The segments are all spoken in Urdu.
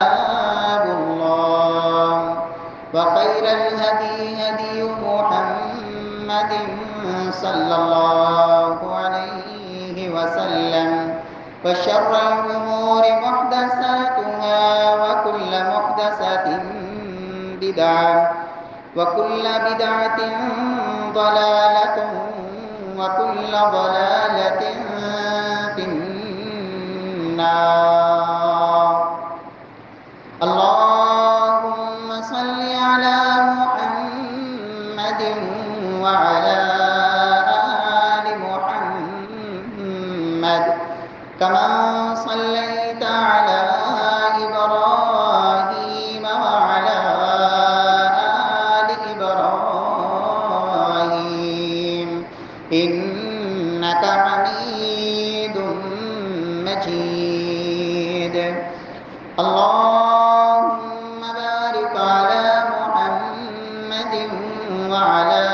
كتاب الله وخير الهدي هدي محمد صلى الله عليه وسلم وشر الأمور محدثاتها وكل محدثة بدعة وكل بدعة ضلالة وكل ضلالة في النار. اللهم صل على محمد وعلى آل محمد كما صليت على إبراهيم وعلى آل إبراهيم إنك حميد مجيد. اللهم بارك على محمد وعلى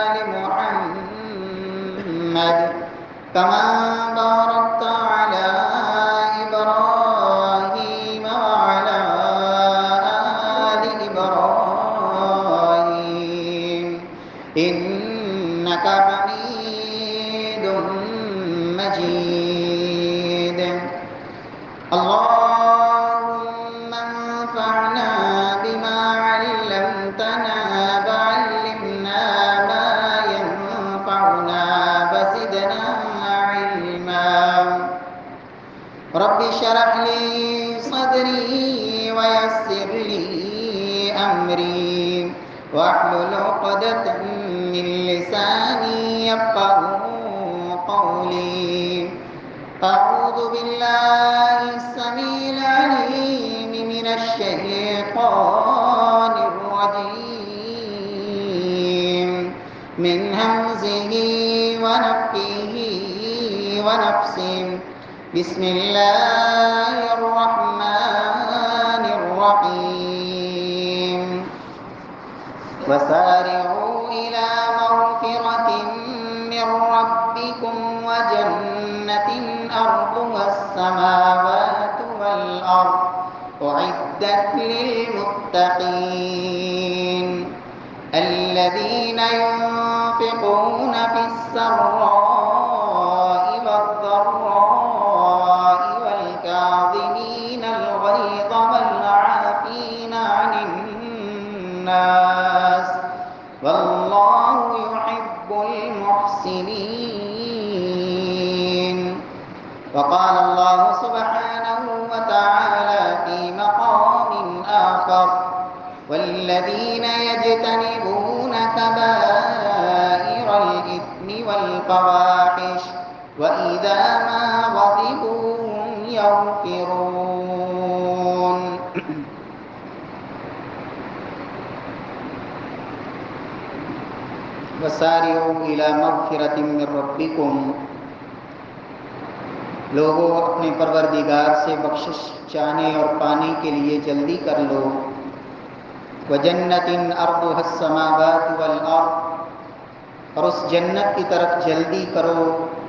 آل محمد كما باركت على إبراهيم وعلى آل إبراهيم إنك حميد مجيد. اللهم انفعنا بما علمتنا وعلمنا ما ينفعنا وزدنا علما. رب اشرح لي صدري ويسر لي أمري واحلل عقدة من لساني يفقهوا قولي. أعوذ بالله السميع العليم من الشيطان الرجيم من همزه ونفخه ونفسه. بسم الله الرحمن الرحيم. وسارعوا إلى مغفرة من ربكم وجنة أرضها السماوات والأرض أعدت للمتقين الذين ينفقون في السراء والضراء والكاظمين الغيظ والعافين عن الناس والله يحب المحسنين. وقال الله سبحانه وتعالى في مقام آخر والذين يجتنبون كبائر الإثم والفواحش وإذا ما غضبوا هم يغفرون. وسارعوا إلى مغفرة من ربكم. لوگوں اپنے پروردگار سے بخشش چاہنے اور پانے کے لیے جلدی کر لو. وجنت ارضها السماوات والارض، اور اس جنت کی طرف جلدی کرو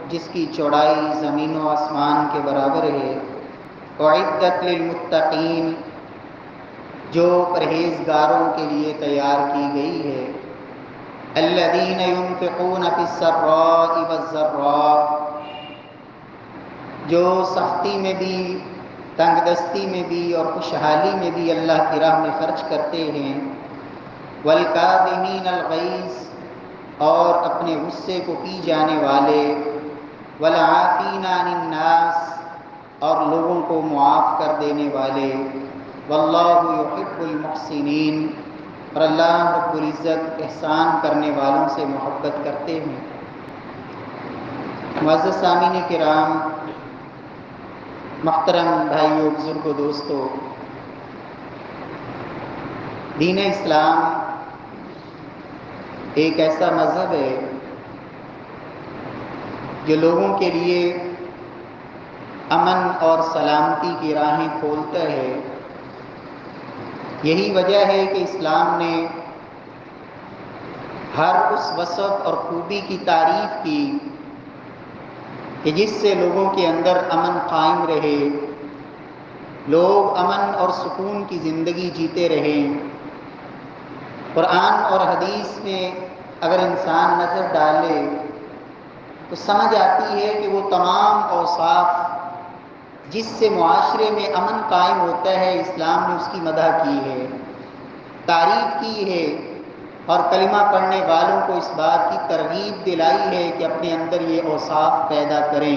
جس کی چوڑائی زمین و آسمان کے برابر ہے. اعدت للمتقین، جو پرہیزگاروں کے لیے تیار کی گئی ہے. الذین ينفقون فی السراء والضراء، جو سختی میں بھی، تنگ دستی میں بھی اور خوشحالی میں بھی اللہ کی راہ میں خرچ کرتے ہیں. والکاظمین الغیظ، اور اپنے غصے کو پی جانے والے. والعافین عن الناس، اور لوگوں کو معاف کر دینے والے. واللہ یحب المحسنین، اور اللہ رب العزت احسان کرنے والوں سے محبت کرتے ہیں. معزز سامعین کرام، محترم بھائیوں، بزرگوں، دوستوں، دین اسلام ایک ایسا مذہب ہے جو لوگوں کے لیے امن اور سلامتی کی راہیں کھولتا ہے. یہی وجہ ہے کہ اسلام نے ہر اس وصف اور خوبی کی تعریف کی کہ جس سے لوگوں کے اندر امن قائم رہے، لوگ امن اور سکون کی زندگی جیتے رہیں۔ قرآن اور حدیث میں اگر انسان نظر ڈالے تو سمجھ آتی ہے کہ وہ تمام اوصاف جس سے معاشرے میں امن قائم ہوتا ہے، اسلام نے اس کی مدح کی ہے، تعریف کی ہے، اور کلمہ پڑھنے والوں کو اس بات کی ترغیب دلائی ہے کہ اپنے اندر یہ اوصاف پیدا کریں،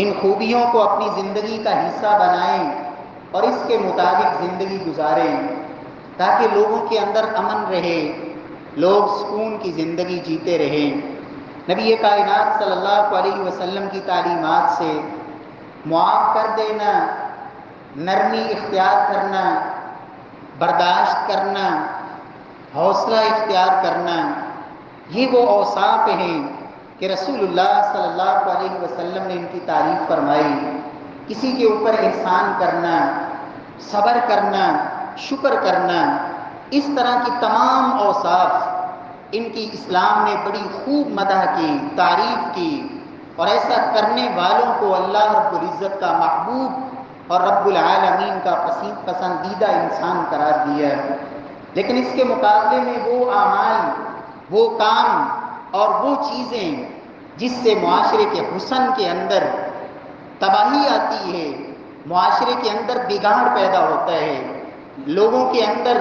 ان خوبیوں کو اپنی زندگی کا حصہ بنائیں اور اس کے مطابق زندگی گزاریں تاکہ لوگوں کے اندر امن رہے، لوگ سکون کی زندگی جیتے رہیں۔ نبی کائنات صلی اللہ علیہ وسلم کی تعلیمات سے معاف کر دینا، نرمی اختیار کرنا، برداشت کرنا، حوصلہ اختیار کرنا، یہ وہ اوصاف ہیں کہ رسول اللہ صلی اللہ علیہ وسلم نے ان کی تعریف فرمائی۔ کسی کے اوپر احسان کرنا، صبر کرنا، شکر کرنا، اس طرح کی تمام اوصاف ان کی اسلام نے بڑی خوب مدح کی، تعریف کی، اور ایسا کرنے والوں کو اللہ رب العزت کا محبوب اور رب العالمین کا پسندیدہ انسان قرار دیا ہے۔ لیکن اس کے مقابلے میں وہ اعمال، وہ کام اور وہ چیزیں جس سے معاشرے کے حسن کے اندر تباہی آتی ہے، معاشرے کے اندر بگاڑ پیدا ہوتا ہے، لوگوں کے اندر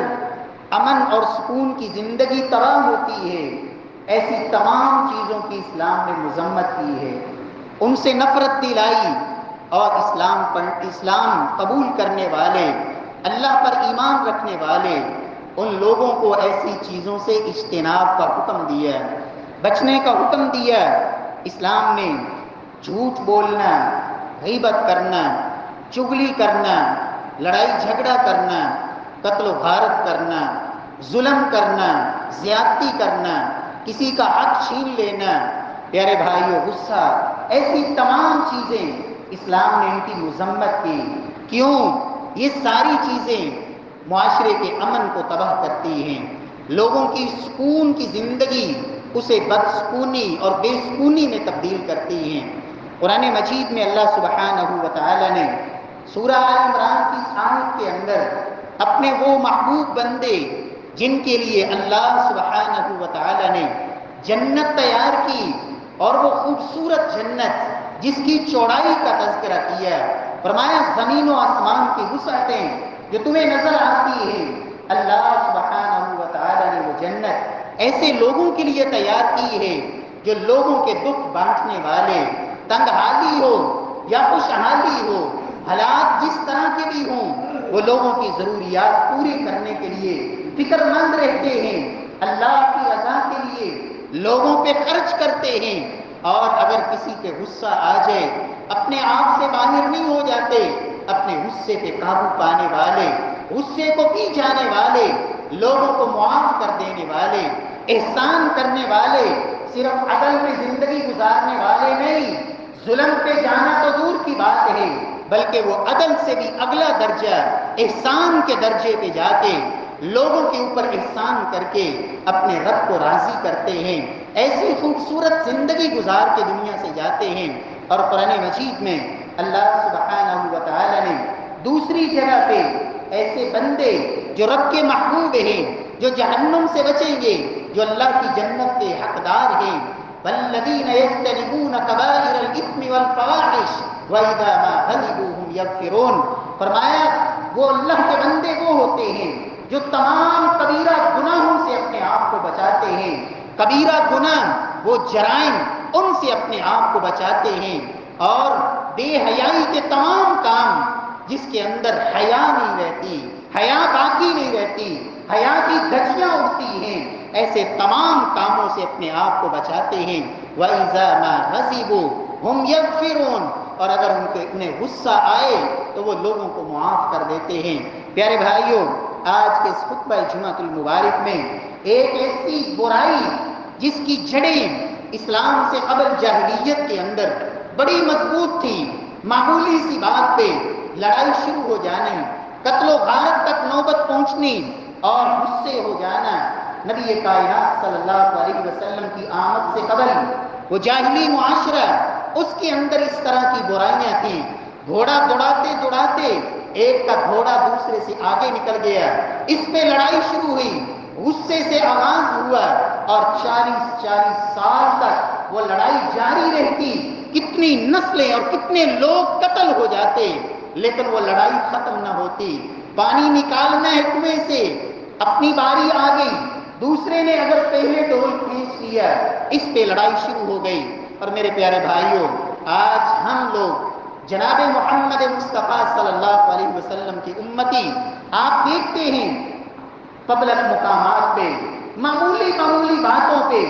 امن اور سکون کی زندگی تباہ ہوتی ہے، ایسی تمام چیزوں کی اسلام نے مذمت کی ہے، ان سے نفرت دلائی، اور اسلام قبول کرنے والے، اللہ پر ایمان رکھنے والے ان لوگوں کو ایسی چیزوں سے اجتناب کا حکم دیا، بچنے کا حکم دیا۔ اسلام نے جھوٹ بولنا، غیبت کرنا، چغلی کرنا، لڑائی جھگڑا کرنا، قتل و غارت کرنا، ظلم کرنا، زیادتی کرنا، کسی کا حق چھین لینا، پیارے بھائیو غصہ، ایسی تمام چیزیں اسلام نے ان کی مذمت کی۔ کیوں؟ یہ ساری چیزیں معاشرے کے امن کو تباہ کرتی ہیں، لوگوں کی سکون کی زندگی اسے بدسکونی اور بے سکونی میں تبدیل کرتی ہیں۔ قرآن مجید میں اللہ سبحانہ و تعالی نے سورہ آل عمران کی آیت کے اندر اپنے وہ محبوب بندے جن کے لیے اللہ سبحانہ و تعالی نے جنت تیار کی، اور وہ خوبصورت جنت جس کی چوڑائی کا تذکرہ کیا، فرمایا زمین و آسمان کی وسعتیں جو تمہیں نظر آتی ہے، اللہ سبحانہ و تعالی نے وہ جنت ایسے لوگوں کے لیے تیار کی ہے جو لوگوں کے دکھ بانٹنے والے، تنگ حالی ہو یا خوشحالی ہو، حالات جس طرح کے بھی ہوں، وہ لوگوں کی ضروریات پوری کرنے کے لیے فکر مند رہتے ہیں، اللہ کی رضا کے لیے لوگوں پہ خرچ کرتے ہیں، اور اگر کسی پہ غصہ آ جائے اپنے آپ سے باہر نہیں ہو جاتے، اپنے غصے پہ قابو پانے والے، غصے کو پی جانے والے، لوگوں کو معاف کر دینے والے، احسان کرنے والے، صرف عدل میں زندگی گزارنے والے نہیں، ظلم پہ جانا تو دور کی بات ہے، بلکہ وہ عدل سے بھی اگلا درجہ احسان کے درجے پہ جا کے لوگوں کے اوپر احسان کر کے اپنے رب کو راضی کرتے ہیں، ایسی خوبصورت زندگی گزار کے دنیا سے جاتے ہیں۔ اور قرآن مجید میں اللہ سبحانہ و تعالی نے دوسری جگہ پہ ایسے بندے جو رب کے محبوب ہیں، جو جہنم سے بچیں گے، جو اللہ کی جنت کے حقدار ہیں، والذین یجتنبون کبائر الاثم والفواحش واذا ما غضبوا هم یغفرون، فرمایا وہ اللہ کے بندے وہ ہوتے ہیں جو تمام کبیرہ گناہوں سے اپنے آپ کو بچاتے ہیں، کبیرہ گناہ وہ جرائم ان سے اپنے آپ کو بچاتے ہیں، اور بے حیائی کے تمام کام جس کے اندر حیا نہیں رہتی، حیا باقی نہیں رہتی، حیا کی دھجیاں اڑتی ہیں، ایسے تمام کاموں سے اپنے آپ کو بچاتے ہیں۔ وَإِذَا مَا غَضِبُوا هُمْ يَغْفِرُونَ، اور اگر انہیں غصہ آئے تو وہ لوگوں کو معاف کر دیتے ہیں۔ پیارے بھائیوں، آج کے اس خطبہ جمعۃ المبارک میں ایک ایسی برائی جس کی جڑیں اسلام سے قبل جاہلیت کے اندر بڑی مضبوط تھی، معمولی سی بات پہ لڑائی شروع ہو جانے، قتل و غارت تک نوبت پہنچنی اور غصے ہو جانا، نبی کائنات صلی اللہ علیہ وسلم کی آمد سے قبل وہ جاہلی معاشرہ، اس کے اندر اس طرح کی برائیاں تھیں۔ گھوڑا دوڑاتے دوڑاتے ایک کا گھوڑا دوسرے سے آگے نکل گیا، اس پہ لڑائی شروع ہوئی، غصے سے آغاز ہوا اور 40 سال تک وہ لڑائی جاری رہتی، کتنی نسلیں اور کتنے لوگ قتل ہو جاتے، لیکن وہ لڑائی ختم نہ ہوتی۔ پانی نکالنا ہے کنویں سے، اپنی باری آ گئی، دوسرے نے اگر پہلے ڈول کھینچ لیا، اس پہ لڑائی شروع ہو گئی۔ اور میرے پیارے بھائیوں، آج ہم لوگ جناب محمد مصطفیٰ صلی اللہ علیہ وسلم کی امتی، آپ دیکھتے ہیں پبلک مقامات پہ معمولی باتوں پہ،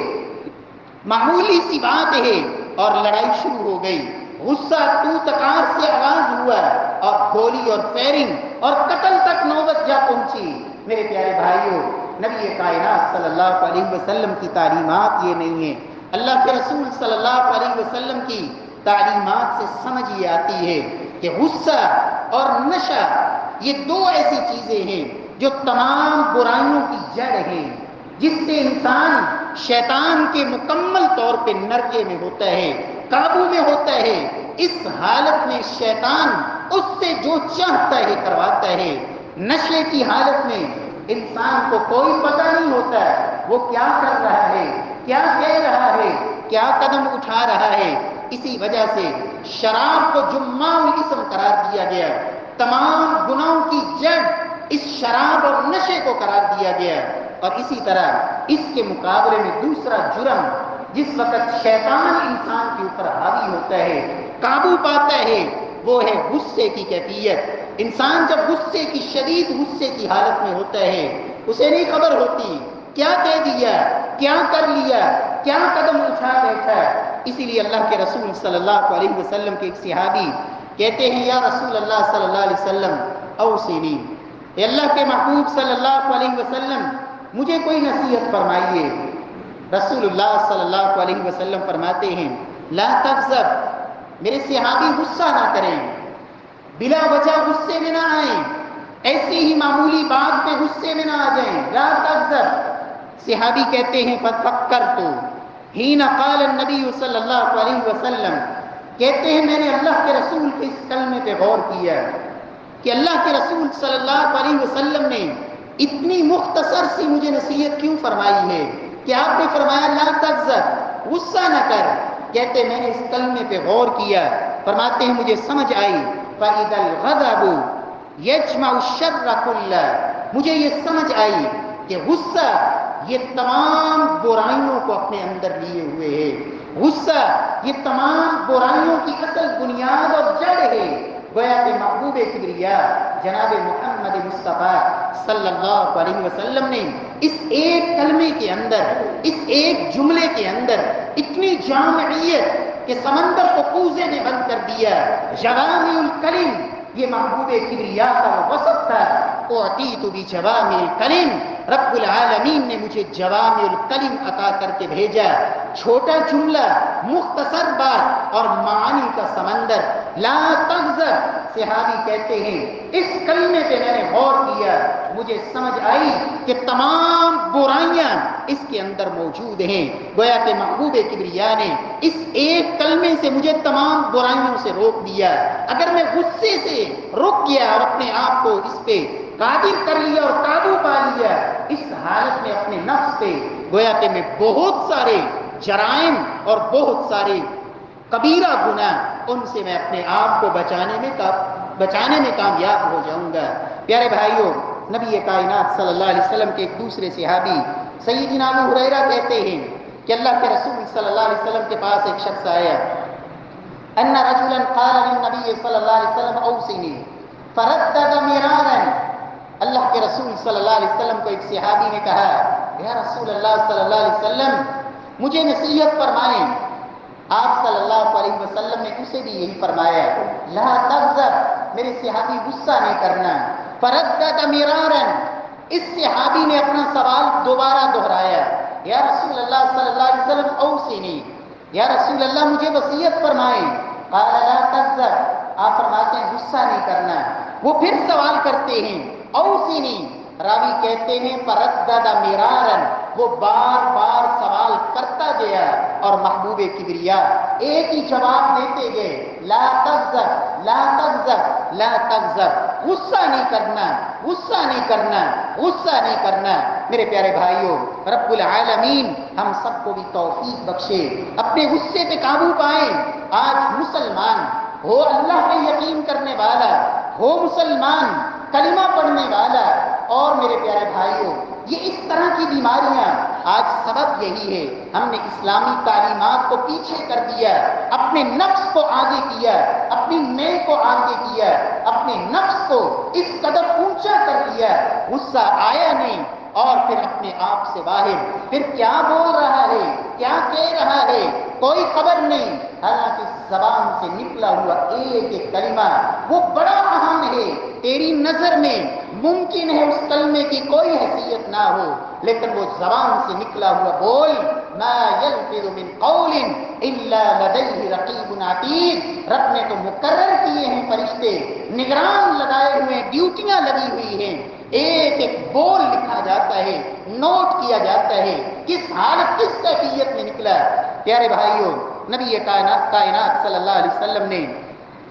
معمولی سی بات ہے اور لڑائی شروع ہو گئی، غصہ تو تکار سے آغاز ہوا اور گولی اور فائرنگ اور قتل تک نوبت جا پہنچی۔ میرے پیارے بھائیوں، نبی کائنات صلی اللہ علیہ وسلم کی تعلیمات یہ نہیں ہے، اللہ کے رسول صلی اللہ علیہ وسلم کی تعلیمات سے سمجھ یہ آتی ہے کہ غصہ اور نشہ یہ دو ایسی چیزیں ہیں جو تمام برائیوں کی جڑ ہیں، جس سے انسان شیطان کے مکمل طور پہ نرکے میں ہوتا ہے، قابو میں ہوتا ہے۔ اس حالت میں شیطان اس سے جو چاہتا ہے کرواتا ہے۔ نشے کی حالت میں انسان کو کوئی پتہ نہیں ہوتا وہ کیا کر رہا ہے، کیا کہہ رہا ہے، کیا قدم اٹھا رہا ہے۔ اسی وجہ سے شراب کو جماع الاسم قرار دیا گیا، تمام گناہوں کی جڑ اس شراب اور نشے کو قرار دیا گیا۔ اور اسی طرح اس کے مقابلے میں دوسرا جرم جس وقت شیطان انسان کے اوپر حاوی ہوتا ہے، قابو پاتا ہے، وہ ہے غصے کی کیفیت۔ انسان جب غصے کی شدید غصے کی حالت میں ہوتا ہے، اسے نہیں خبر ہوتی کیا کہہ دیا، کیا کر لیا، کیا قدم اٹھا بیٹھا۔ اسی لیے اللہ کے رسول صلی اللہ علیہ وسلم کے ایک صحابی کہتے ہیں، یا رسول اللہ صلی اللہ علیہ وسلم اوصینی، اے اللہ کے محبوب صلی اللہ علیہ وسلم مجھے کوئی نصیحت فرمائیے۔ رسول اللہ صلی اللہ علیہ وسلم فرماتے ہیں، لا تغضب، میرے صحابی غصہ نہ کریں، بلا وجہ غصے میں نہ آئیں، ایسی ہی معمولی بات پہ غصے میں نہ آ جائیں، لا تغضب۔ صحابی کہتے ہیں ففکرت حین قال النبی صلی اللہ علیہ وسلم، کہتے ہیں میں نے اللہ کے رسول کے اس کلمے پہ غور کیا کہ اللہ کے رسول صلی اللہ علیہ وسلم نے اتنی مختصر سی مجھے نصیحت کیوں فرمائی ہے کہ آپ نے فرمایا لا تغضب، غصہ نہ کر۔ کہتے میں نے اس کلمے پہ غور کیا، فرماتے ہیں مجھے سمجھ آئی فَإِذَا الْغَضَبُ يَجْمَعُ الشَّرَّ كُلَّهُ، مجھے یہ سمجھ آئی کہ غصہ یہ تمام برائیوں کو اپنے اندر لیے ہوئے ہے، غصہ یہ تمام برائیوں کی اصل بنیاد اور جڑ ہے۔ گویا کہ محبوب کبریا جناب محمد مصطفیٰ صلی اللہ علیہ وسلم نے اس ایک کلمے کے اندر، اس ایک جملے کے اندر اتنی جامعیت کہ سمندر کو کوزے میں بند کر دیا۔ جوامع الکلم، یہ محبوب کبریا کا وصف تھا، اعطیت بجوامع الکلم، رب العالمین نے مجھے جوامع الکلم عطا کر کے بھیجا، چھوٹا جملہ، مختصر بات اور معانی کا سمندر۔ لا تغضب، صحابی کہتے ہیں اس کلمے پہ میں نے غور کیا، مجھے سمجھ آئی کہ تمام برائیاں اس کے اندر موجود ہیں۔ گویا کہ محبوب کبریا نے اس ایک کلمے سے مجھے تمام برائیوں سے روک دیا۔ اگر میں غصے سے رک گیا اور اپنے آپ کو اس پہ قادر کر لیا اور قابو پا لیا، اس حالت میں اپنے نفس پہ گویا کہ میں بہت سارے جرائم اور بہت سارے کبیرہ گناہ ان سے میں اپنے آپ کو بچانے میں کامیاب ہو جاؤں گا۔ پیارے بھائیوں، نبی کائنات صلی اللہ علیہ وسلم کے ایک دوسرے صحابی سیدنا ابو ہریرہ کہتے ہیں کہ اللہ کے رسول صلی اللہ علیہ وسلم کے پاس ایک شخص آیا، ان رجلا قال للنبي صلی اللہ علیہ وسلم اوصنی فردد مرارا، اللہ کے رسول صلی اللہ علیہ وسلم کو ایک صحابی نے کہا، یا رسول اللہ صلی اللہ علیہ وسلم مجھے نصیحت فرمائیں۔ آپ صلی اللہ علیہ وسلم نے اسے بھی یہی فرمایا، لا تغضب، میرے صحابی غصہ نہیں کرنا۔ فردد مرارا، اس صحابی نے اپنا سوال دوبارہ دہرایا، یا رسول اللہ صلی اللہ علیہ وسلم اوصنی، یا رسول اللہ مجھے وصیت فرمائیں۔ قال لا تغضب، آپ فرماتے ہیں غصہ نہیں کرنا۔ وہ پھر سوال کرتے ہیں اوصنی، راوی کہتے ہیں فردد مرارا، وہ بار بار سوال کرتا گیا اور محبوب کبریا ایک ہی جواب دیتے گئے، لا تغضب لا تغضب لا تغضب، غصہ نہیں کرنا غصہ نہیں کرنا غصہ نہیں کرنا۔ میرے پیارے بھائیوں، رب العالمین ہم سب کو بھی توفیق بخشے، اپنے غصے پہ قابو پائیں۔ آج مسلمان ہو، اللہ پہ یقین کرنے والا ہو، مسلمان کلمہ پڑھنے والا، اور میرے پیارے بھائیوں یہ اس طرح کی بیماریاں، آج سبب یہی ہے ہم نے اسلامی تعلیمات کو پیچھے کر دیا، اپنے نفس کو آگے کیا، اپنی میں کو آگے کیا، اپنے نفس کو اس قدر اونچا کر دیا، غصہ آیا نہیں اور پھر اپنے آپ سے باہر پھر کیا بول رہا ہے، کیا کہہ رہا ہے، کوئی خبر نہیں۔ حالانکہ زبان سے نکلا ہوا ایک ایک کلمہ وہ بڑا اہم ہے، تیری نظر میں ممکن ہے اس کلمے کی کوئی حیثیت نہ ہو، لیکن وہ زبان سے نکلا ہوا بول، ما یلفظ من قول الا لدیہ رقیب عتید، رب نے تو مقرر کیے ہیں فرشتے، نگران لگائے ہوئے، ڈیوٹیاں لگی ہوئی ہیں، ایک ایک بول لکھا جاتا ہے، نوٹ کیا جاتا ہے، کس حالت کس کیفیت میں نکلا۔ پیارے بھائیوں، نبی کائنات صلی اللہ علیہ وسلم نے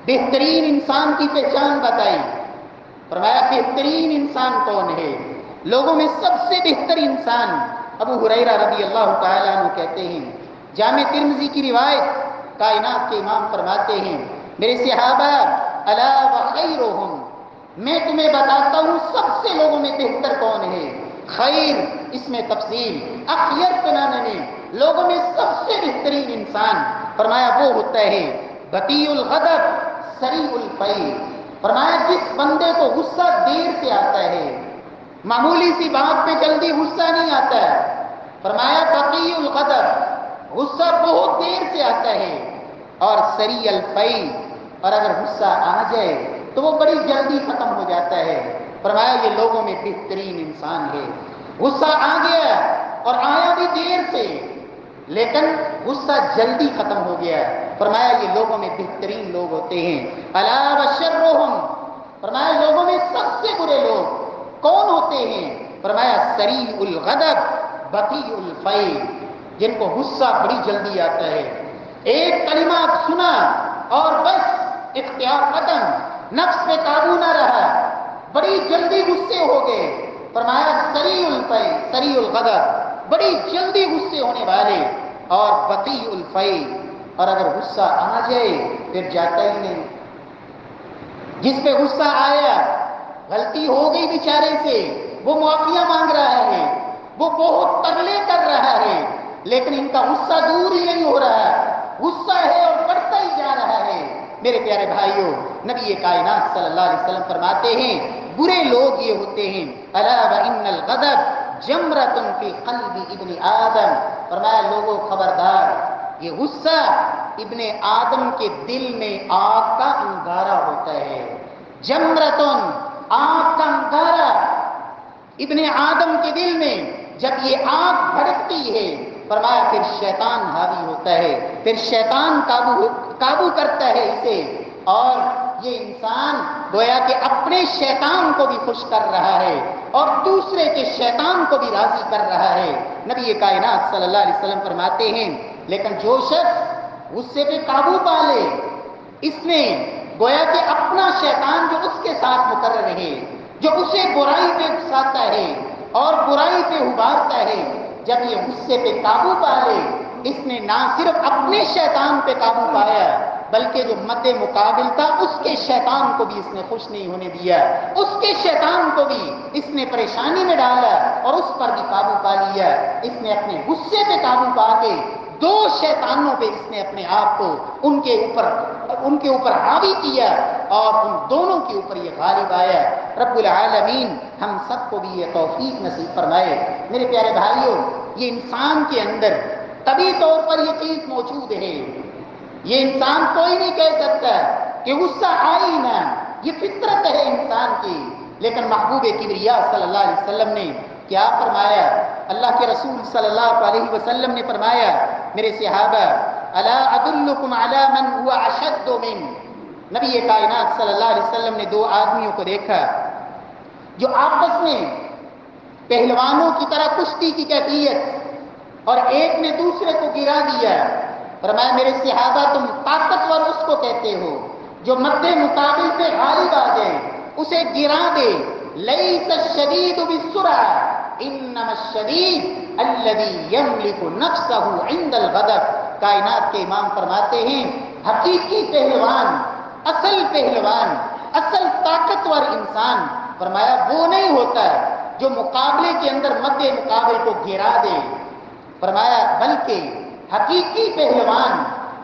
بہترین انسان کی پہچان بتائی، فرمایا بہترین انسان کون ہے؟ لوگوں میں سب سے بہتر انسان ابو ہریرہ رضی اللہ تعالیٰ عنہ کہتے ہیں، جامع ترمذی کی روایت، کائنات کے امام فرماتے ہیں، میرے صحابہ الا وخیرہم، میں تمہیں بتاتا ہوں سب سے لوگوں میں بہتر کون ہے۔ خیر اس میں تفصیل، اخیر تناننے، لوگوں میں سب سے بہترین انسان فرمایا وہ ہوتا ہے بطیء الغضب سریع الفی، فرمایا جس بندے کو غصہ دیر سے آتا ہے، معمولی سی بات پہ جلدی غصہ نہیں آتا ہے، فرمایا بطیء الغضب، غصہ بہت دیر سے آتا ہے، اور سریع الفی، اور اگر غصہ آ جائے تو وہ بڑی جلدی ختم ہو جاتا ہے۔ فرمایا یہ لوگوں میں بہترین انسان ہے، غصہ آ گیا اور آیا بھی دیر سے لیکن غصہ جلدی ختم ہو گیا، فرمایا یہ لوگوں میں بہترین لوگ ہوتے ہیں۔ الا وشرہم، فرمایا لوگوں میں سب سے برے لوگ کون ہوتے ہیں؟ فرمایا سریع الغضب بطیء الفی، جن کو غصہ بڑی جلدی آتا ہے، ایک کلمہ سنا اور بس اختیار ختم، نفس پہ قابو نہ رہا، بڑی جلدی غصے ہو گئے، فرمایا سریع الفی سریع الغضب، بڑی جلدی غصے ہونے والے، اور بطیء الفی، اور اگر غصہ آ جائے پھر جاتا ہی نہیں۔ جس پہ غصہ آیا، غلطی ہو گئی بیچارے سے، وہ معافیہ مانگ رہا ہے، وہ بہت ترلے کر رہا ہے، لیکن ان کا غصہ دور ہی نہیں ہو رہا، غصہ ہے اور بڑھتا ہی جا رہا ہے۔ میرے پیارے بھائیوں، نبی کائنات صلی اللہ علیہ وسلم فرماتے ہیں برے لوگ یہ ہوتے ہیں، الا وان الغضب جمرۃ فی قلب ابن آدم، فرمایا لوگوں خبردار، یہ غصہ ابن آدم کے دل میں آگ کا انگارہ ہوتا ہے، جمرۃ، آگ کا انگارہ، ابن آدم کے دل میں جب یہ آگ بھڑکتی ہے، فرمایا پھر شیطان حاوی ہوتا ہے، پھر شیطان قابو کرتا ہے اسے، اور یہ انسان گویا کہ اپنے شیطان کو بھی خوش کر رہا ہے اور دوسرے کے شیطان کو بھی راضی کر رہا ہے۔ نبی کائنات صلی اللہ علیہ وسلم فرماتے ہیں لیکن جو شخص غصے پہ قابو پا لے، اس نے گویا کہ اپنا شیطان جو اس کے ساتھ مقرر ہے، جو اسے برائی پہ اکساتا ہے اور برائی پہ ابھارتا ہے، جب یہ غصے پہ قابو پا لے، اس نے نہ صرف اپنے شیطان پہ قابو پایا بلکہ جو مد مقابل تھا اس کے شیطان کو بھی اس نے خوش نہیں ہونے دیا، اس کے شیطان کو بھی اس نے پریشانی میں ڈالا اور اس پر بھی قابو پا لیا۔ اس نے اپنے غصے پہ قابو پا کے دو شیطانوں پہ اس نے اپنے آپ کو ان کے اوپر حاوی کیا اور ان دونوں کے اوپر یہ غالب آیا۔ رب العالمین ہم سب کو بھی یہ توفیق نصیب فرمائے۔ میرے پیارے بھائیوں، یہ انسان کے اندر طبعی طور پر یہ چیز موجود ہے، یہ انسان کوئی نہیں کہہ سکتا کہ غصہ آئے ہی نہ، یہ فطرت ہے انسان کی، لیکن محبوب کبریا صلی اللہ علیہ وسلم نے کیا فرمایا؟ اللہ کے رسول صلی اللہ علیہ وسلم نے فرمایا میرے صحابہ الا ادلکم علی من هو اشد من، نبی کائنات صلی اللہ علیہ وسلم نے دو آدمیوں کو دیکھا جو آپس میں پہلوانوں کی طرح کشتی کی کیفیت، اور ایک نے دوسرے کو گرا دیا۔ فرمایا میرے صحابہ تم طاقتور اس کو کہتے ہو جو مد مقابل پہ غالب آ جائے، اسے گرا دے۔ لیس الشدید بالسرعہ انما الشدید الذی یملک نفسہ عند الغضب۔ کائنات کے امام فرماتے ہیں حقیقی پہلوان، اصل طاقتور انسان، فرمایا وہ نہیں ہوتا جو مقابلے کے اندر مد مقابل کو گرا دے، فرمایا بلکہ حقیقی پہلوان،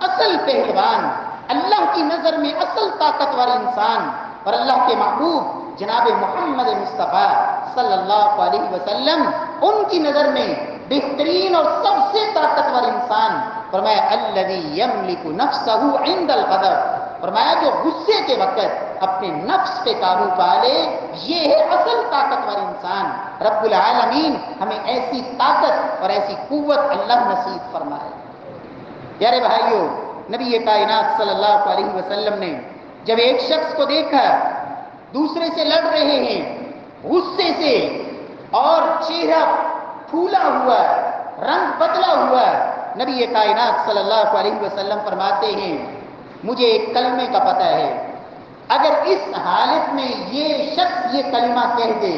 اصل پہلوان، اللہ کی نظر میں اصل طاقتور انسان اور اللہ کے محبوب جناب محمد مصطفیٰ صلی اللہ علیہ وسلم ان کی نظر میں بہترین اور سب سے طاقتور انسان، فرمایا الذی یملک نفسہ عند الغضب، فرمایا جو غصے کے وقت اپنے نفس پہ قابو پا لے، یہ ہے اصل طاقتور انسان۔ رب العالمین ہمیں ایسی طاقت اور ایسی قوت اللہ نصیب فرمائے۔ پیارے بھائیوں، نبی کائنات صلی اللہ علیہ وسلم نے جب ایک شخص کو دیکھا دوسرے سے لڑ رہے ہیں غصے سے، اور چہرہ پھولا ہوا، رنگ بدلا ہوا، نبی کائنات صلی اللہ علیہ وسلم فرماتے ہیں مجھے ایک کلمے کا پتہ ہے، اگر اس حالت میں یہ شخص یہ کلمہ کہہ دے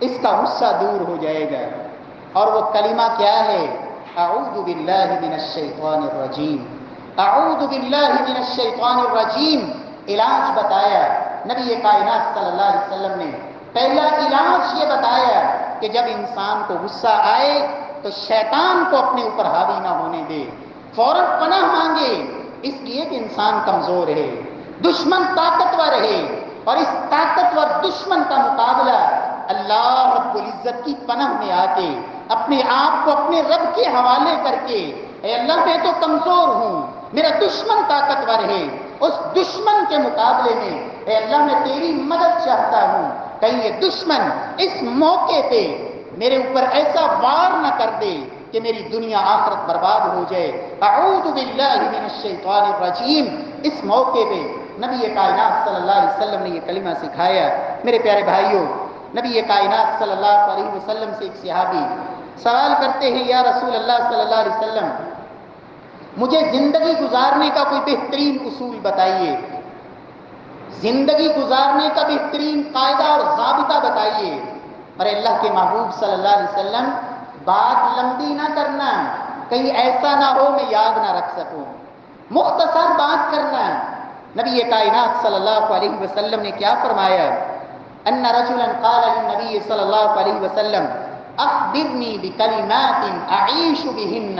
اس کا غصہ دور ہو جائے گا۔ اور وہ کلمہ کیا ہے؟ اعوذ باللہ من الشیطان الرجیم، اعوذ باللہ من الشیطان الرجیم۔ علاج بتایا نبی کائنات صلی اللہ علیہ وسلم نے، پہلا علاج یہ بتایا کہ جب انسان کو غصہ آئے تو شیطان کو اپنے اوپر حاوی نہ ہونے دے، فوراً پناہ مانگے، اس لیے کہ انسان کمزور ہے، دشمن طاقتور ہے، اور اس طاقتور دشمن کا مقابلہ اللہ رب العزت کی پناہ میں آ کے اپنے آپ کو اپنے رب کے حوالے کر کے، اے اللہ میں تو کمزور ہوں، میرا دشمن طاقتور ہے، اس دشمن کے مقابلے میں اے اللہ میں تیری مدد چاہتا ہوں، کہیں یہ دشمن اس موقع پہ میرے اوپر ایسا وار نہ کر دے کہ میری دنیا آخرت برباد ہو جائے۔ اعوذ باللہ من الشیطان الرجیم۔ اس موقع پہ نبی کائنات صلی اللہ علیہ وسلم نے یہ کلمہ سکھایا۔ میرے پیارے بھائیوں، نبی کائنات صلی اللہ علیہ وسلم سے ایک صحابی سوال کرتے ہیں یا رسول اللہ صلی اللہ علیہ وسلم مجھے زندگی گزارنے کا کوئی بہترین اصول بتائیے، زندگی گزارنے کا بہترین قاعدہ اور ضابطہ بتائیے۔ اور اللہ کے محبوب صلی اللہ علیہ وسلم بات لمبی نہ کرنا، کہیں ایسا نہ ہو میں یاد نہ رکھ سکوں، مختصر بات کرنا۔ نبی کائنات صلی اللہ علیہ وسلم نے کیا فرمایا؟ ان رجلا قال للنبي صلی اللہ علیہ وسلم اخبرنی بکلمات اعیش بہن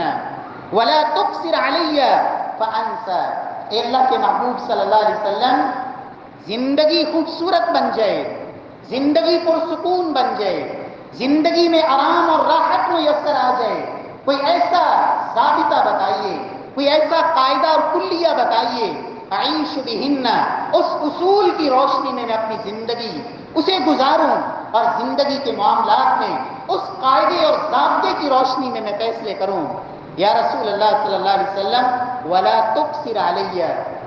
ولا تقصر علی فانسى۔ اے اللہ کے محبوب صلی اللہ علیہ وسلم، زندگی خوبصورت بن جائے، زندگی پرسکون بن جائے، زندگی میں آرام اور راحت میسر آ جائے، کوئی ایسا ضابطہ بتائیے، کوئی ایسا قاعدہ اور کلیہ بتائیے، اعیش بہن، اس اصول کی روشنی میں اپنی زندگی اسے گزاروں، اور زندگی کے معاملات میں اس قاعدے اور ضابطے کی روشنی میں فیصلے کروں۔ یا رسول اللہ صلی اللہ علیہ وسلم ولا تقصر علی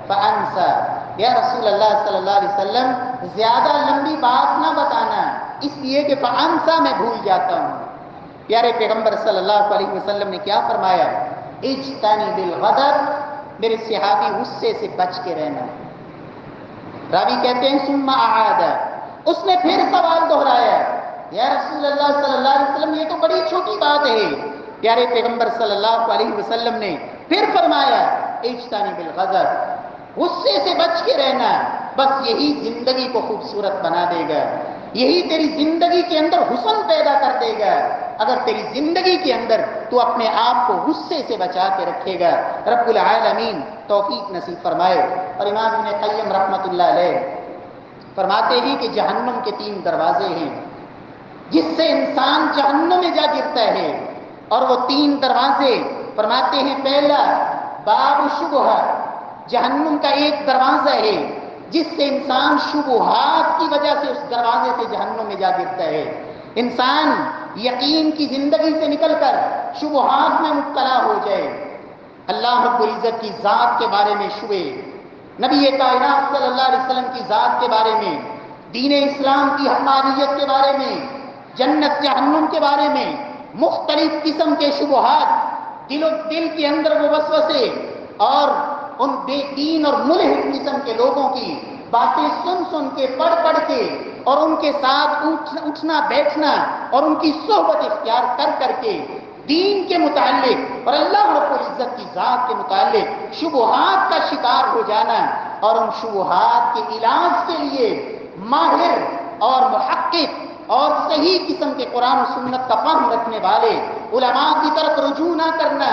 فانسى۔ یا رسول اللہ صلی اللہ علیہ وسلم زیادہ لمبی بات نہ بتانا، اس لیے کہ فانسى میں بھول جاتا ہوں۔ پیارے پیغمبر صلی اللہ علیہ وسلم نے کیا فرمایا؟ اجتنب الغضب، میرے صحابی غصے سے بچ کے رہنا۔ راوی کہتے ہیں ثم اعاد، اس نے پھر سوال دہرایا، یا رسول اللہ صلی اللہ علیہ وسلم یہ تو بڑی چھوٹی بات ہے۔ پیارے پیغمبر صلی اللہ علیہ وسلم نے پھر فرمایا اجتنب الغضب، غصے سے بچ کے رہنا، بس یہی زندگی کو خوبصورت بنا دے گا، یہی تیری زندگی کے اندر حسن پیدا کر دے گا، اگر تیری زندگی کے اندر تو اپنے آپ کو غصے سے بچا کے رکھے گا۔ رب العالمین توفیق نصیب فرمائے۔ اور امام ابن قیم رحمۃ اللہ علیہ فرماتے ہیں کہ جہنم کے 3 دروازے ہیں جس سے انسان جہنم میں جا گرتا ہے، اور وہ 3 دروازے فرماتے ہیں پہلا باب شبہ، جہنم کا ایک دروازہ ہے جس سے انسان شبہات کی وجہ سے اس دروازے سے جہنم میں جا گرتا ہے۔ انسان یقین کی زندگی سے نکل کر شبہات میں مبتلا ہو جائے، اللہ رب العزت کی ذات کے بارے میں شبہ، نبی کائنات صلی اللہ علیہ وسلم کی ذات کے بارے میں، دین اسلام کی حقانیت کے بارے میں جنت جہنم کے بارے میں مختلف قسم کے شبہات، دل کے اندر وہ وسوسے اور ان بے دین اور ملحد قسم کے لوگوں کی باتیں سن کے پڑھ کے اور ان کے ساتھ اٹھنا بیٹھنا اور ان کی صحبت اختیار کر کے دین کے متعلق اور اللہ رب العزت کی ذات کے متعلق شبہات کا شکار ہو جانا اور ان شبہات کے علاج کے لیے ماہر اور محقق اور صحیح قسم کے قرآن و سنت کا فہم رکھنے والے علماء کی طرف رجوع نہ کرنا،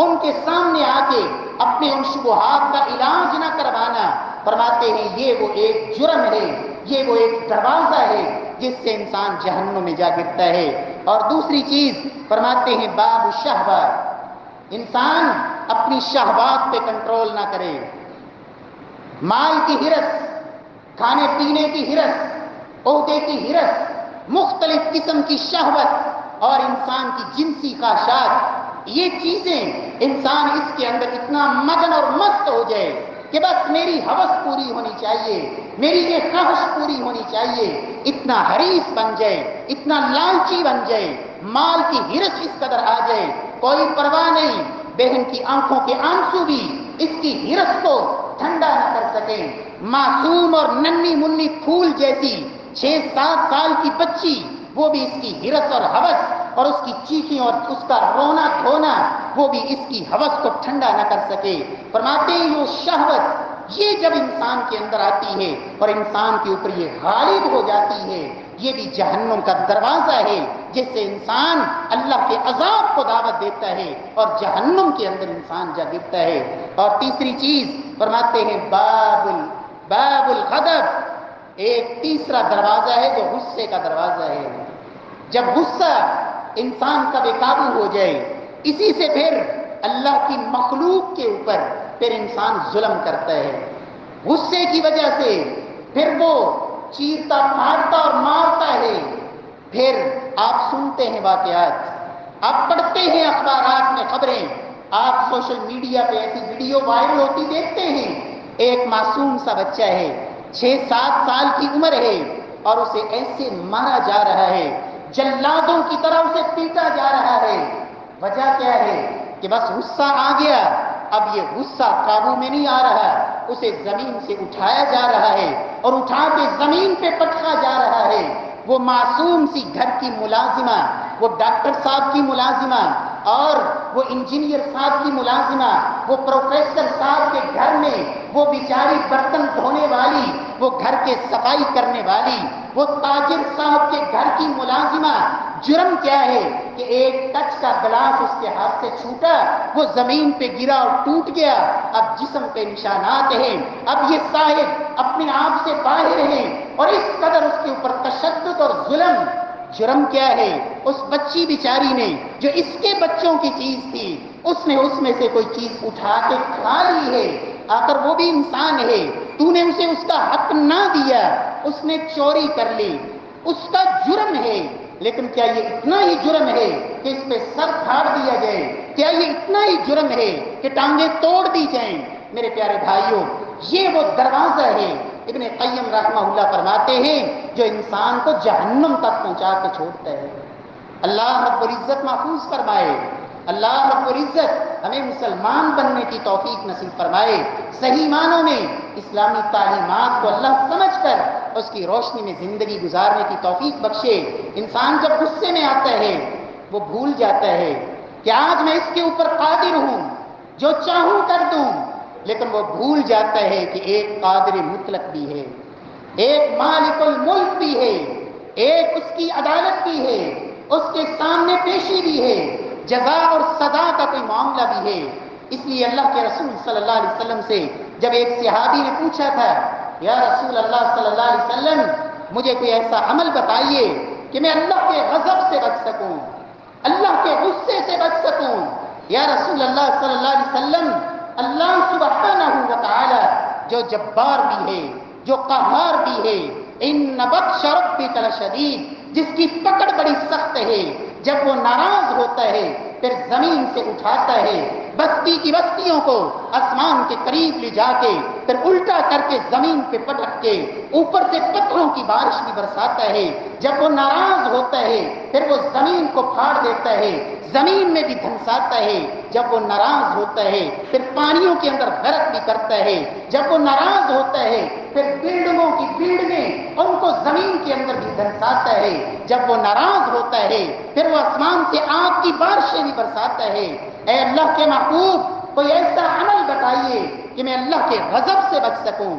ان کے سامنے آ کے اپنے ان شبہات کا علاج نہ کروانا، فرماتے ہیں یہ وہ ایک جرم ہے، یہ وہ ایک دروازہ ہے جس سے انسان جہنم میں جا گرتا ہے۔ اور دوسری چیز فرماتے ہیں باب الشہوہ، انسان اپنی شہوات پہ کنٹرول نہ کرے، مال کی ہرس، کھانے پینے کی ہرس، عہدے کی ہرس، مختلف قسم کی شہوت اور انسان کی جنسی خواہشات، یہ چیزیں انسان اس کے اندر اتنا مگن اور مست ہو جائے کہ بس میری ہوس پوری ہونی چاہیے، میری یہ خواہش پوری ہونی چاہیے، اتنا حریص بن جائے، اتنا لالچی بن جائے، مال کی ہرس اس قدر آ جائے، کوئی پرواہ نہیں، بہن کی آنکھوں کے آنسو بھی اس کی ہرس کو ٹھنڈا نہ کر سکیں، معصوم اور ننھی منی پھول جیسی 6-7 سال کی بچی، وہ بھی اس کی ہرس اور ہوس اور اس کی چیخیں اور اس کا رونا دھونا، وہ بھی اس کی ہوس کو ٹھنڈا نہ کر سکے۔ فرماتے ہیں یہ شہوت، یہ جب انسان کے اندر آتی ہے اور انسان کے اوپر یہ غالب ہو جاتی ہے، یہ بھی جہنم کا دروازہ ہے جس سے انسان اللہ کے عذاب کو دعوت دیتا ہے اور جہنم کے اندر انسان جا گرتا ہے۔ اور تیسری چیز فرماتے ہیں باب الغضب، ایک تیسرا دروازہ ہے جو غصے کا دروازہ ہے۔ جب غصہ انسان کا بے قابو ہو جائے، اسی سے پھر اللہ کی مخلوق کے اوپر پھر انسان ظلم کرتا ہے، غصے کی وجہ سے پھر وہ چیرتا پھاڑتا اور مارتا ہے۔ پھر آپ سنتے ہیں واقعات، آپ پڑھتے ہیں اخبارات میں خبریں، آپ سوشل میڈیا پہ ایسی ویڈیو وائرل ہوتی دیکھتے ہیں، ایک معصوم سا بچہ ہے، 6-7 سال کی عمر ہے اور اسے ایسے مارا جا رہا ہے، جلادوں کی طرح اسے پیٹا جا رہا ہے۔ وجہ کیا ہے کہ بس غصہ آ گیا، اب یہ غصہ قابو میں نہیں آ رہا، اسے زمین سے اٹھایا جا رہا ہے اور اٹھا کے زمین پہ پٹکا جا رہا ہے۔ وہ معصوم سی گھر کی ملازمہ، وہ ڈاکٹر صاحب کی ملازمہ اور وہ انجینئر صاحب کی ملازمہ، وہ پروفیسر صاحب کے گھر میں وہ بیچاری برتن دھونے والی، وہ گھر کے صفائی کرنے والی، وہ تاجر صاحب کے گھر کی ملازمہ، جرم کیا ہے کہ ایک ٹچ کا گلاس اس کے ہاتھ سے چھوٹا، وہ زمین پہ گرا اور ٹوٹ گیا، اب جسم پہ نشانات ہیں، اب یہ صاحب اپنے آپ سے باہر ہیں اور اس قدر اس کے اوپر تشدد اور ظلم۔ جرم کیا ہے؟ اس بچی بیچاری نے جو اس کے بچوں کی چیز تھی، اس نے اس میں سے کوئی چیز اٹھا کے کھا لی ہے، آخر وہ بھی انسان ہے، تو نے اسے اس کا حق نہ دیا، اس نے چوری کر لی، اس کا جرم ہے۔ لیکن کیا یہ اتنا ہی جرم ہے کہ اس پہ سر پھاڑ دیا جائے؟ کیا یہ اتنا ہی جرم ہے کہ ٹانگیں توڑ دی جائیں؟ میرے پیارے بھائیوں، یہ وہ دروازہ ہے، ابن قیم رحمہ اللہ فرماتے ہیں، جو انسان کو جہنم تک پہنچا کے چھوڑتا ہے۔ اللہ رب العزت محفوظ فرمائے، اللہ رب العزت ہمیں مسلمان بننے کی توفیق نصیب فرمائے، صحیح معنوں میں اسلامی تعلیمات کو اللہ سمجھ کر اس کی روشنی میں زندگی گزارنے کی توفیق بخشے۔ انسان جب غصے میں آتا ہے وہ بھول جاتا ہے کہ آج میں اس کے اوپر قادر ہوں، جو چاہوں کر دوں، لیکن وہ بھول جاتا ہے کہ ایک قادر مطلق بھی ہے، ایک مالک الملک بھی ہے، ایک اس کی عدالت بھی ہے، اس کے سامنے پیشی بھی ہے، جزا اور سزا کا کوئی معاملہ بھی ہے۔ اس لیے اللہ کے رسول صلی اللہ علیہ وسلم سے جب ایک صحابی نے پوچھا تھا، یا رسول اللہ صلی اللہ علیہ وسلم مجھے کوئی ایسا عمل بتائیے کہ میں اللہ کے غضب سے بچ سکوں، اللہ کے غصے سے بچ سکوں۔ یا رسول اللہ صلی اللہ علیہ وسلم، اللہ سبحانہ و تعالی جو جبار بھی ہے، جو قہار بھی ہے، ان بطش ربک لشدید، جس کی پکڑ بڑی سخت ہے، جب وہ ناراض ہوتا ہے پھر زمین سے اٹھاتا ہے، بستی کی بستیوں کو آسمان کے قریب لے جا کے پھر الٹا کر کے زمین پہ پٹک کے اوپر سے پتھروں کی بارش بھی برساتا ہے۔ جب وہ ناراض ہوتا ہے پھر وہ زمین کو پھاڑ دیتا ہے، زمین میں بھی دھنساتا ہے۔ جب وہ ناراض ہوتا ہے پھر پانیوں کے اندر غرق بھی کرتا ہے۔ جب وہ ناراض ہوتا ہے پھر بلڈنگوں کی بلڈنگیں ان کو زمین کے اندر بھی دھنساتا ہے۔ جب وہ ناراض ہوتا ہے پھر وہ آسمان سے آگ کی بارشیں بھی برساتا ہے۔ اے اللہ کے محبوب، کوئی ایسا عمل بتائیے کہ میں اللہ کے غضب سے بچ سکوں۔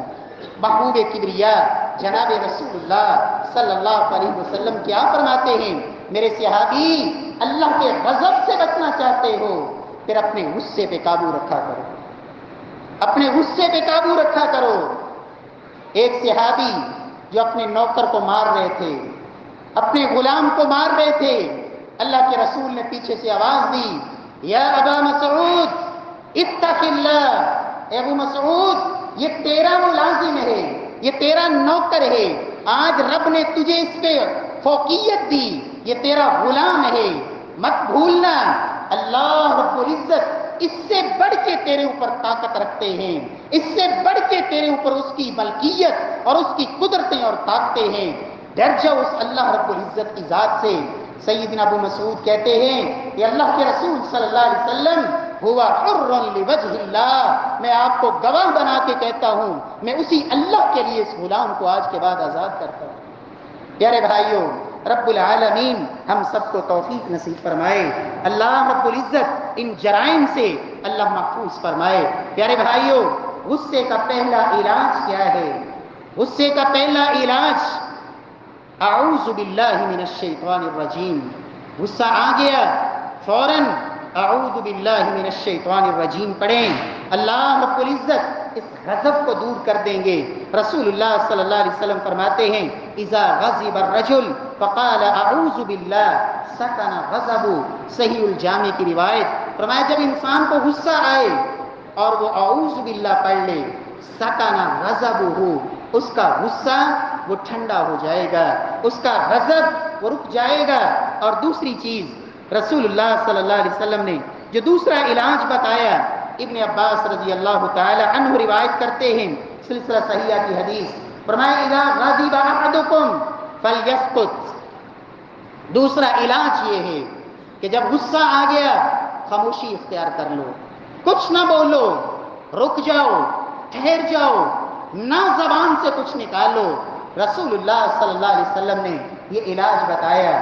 محبوب کبریا جناب رسول اللہ صلی اللہ علیہ وسلم کیا فرماتے ہیں؟ میرے صحابی، اللہ کے غضب سے بچنا چاہتے ہو پھر اپنے غصے پہ قابو رکھا کرو، اپنے غصے پہ قابو رکھا کرو۔ ایک صحابی جو اپنے نوکر کو مار رہے تھے، اپنے غلام کو مار رہے تھے، اللہ کے رسول نے پیچھے سے آواز دی، یا ابا مسعود اتق اللہ، اے ابو مسعود یہ تیرا ملازم ہے، یہ تیرا نوکر ہے، آج رب نے تجھے اس پہ فوقیت دی، یہ تیرا غلام ہے، مت بھولنا اللہ رب العزت اس سے بڑھ کے تیرے اوپر طاقت رکھتے ہیں، اس سے بڑھ کے تیرے اوپر اس کی ملکیت اور اس کی قدرتیں اور طاقتیں ہیں، ڈر جاؤ اس اللہ رب العزت کی ذات سے۔ سیدنا ابو مسعود کہتے ہیں کہ اللہ کے رسول صلی اللہ علیہ وسلم ہوا حر لوجہ اللہ، میں آپ کو گواہ بنا کے کہتا ہوں میں اسی اللہ کے لیے اس غلام کو آج کے بعد آزاد کرتا ہوں۔ پیارے بھائیوں، رب العالمین ہم سب کو توفیق نصیب فرمائے، اللہ رب العزت ان جرائم سے اللہ محفوظ فرمائے۔ پیارے بھائیوں، غصے کا پہلا علاج کیا ہے؟ غصے کا پہلا علاج اعوذ باللہ من الشیطان الرجیم۔ غصہ آ گیا فوراً اعوذ باللہ من الشیطان الرجیم پڑھیں، اللہ رب العزت اس غضب کو دور کر دیں گے۔ رسول اللہ صلی اللہ علیہ وسلم فرماتے ہیں اذا غضب الرجل فقال اعوذ باللہ سکن غضبہ، صحیح الجامع کی روایت، فرمایا جب انسان کو غصہ آئے اور وہ اعوذ باللہ پڑھ لے، سکن غضبہ، اس کا غصہ وہ ٹھنڈا ہو جائے گا، اس کا غضب وہ رک جائے گا۔ اور دوسری چیز رسول اللہ صلی اللہ علیہ وسلم نے جو دوسرا علاج بتایا، ابن عباس رضی اللہ تعالی عنہ روایت کرتے ہیں، سلسلہ صحیحہ کی حدیث، فرمایا اذا غضب احدکم فلیسکت، دوسرا علاج یہ ہے کہ جب غصہ آ گیا خاموشی اختیار کر لو، کچھ نہ بولو، رک جاؤ، ٹھہر جاؤ، نہ زبان سے کچھ نکالو۔ رسول اللہ صلی اللہ علیہ وسلم نے یہ علاج بتایا،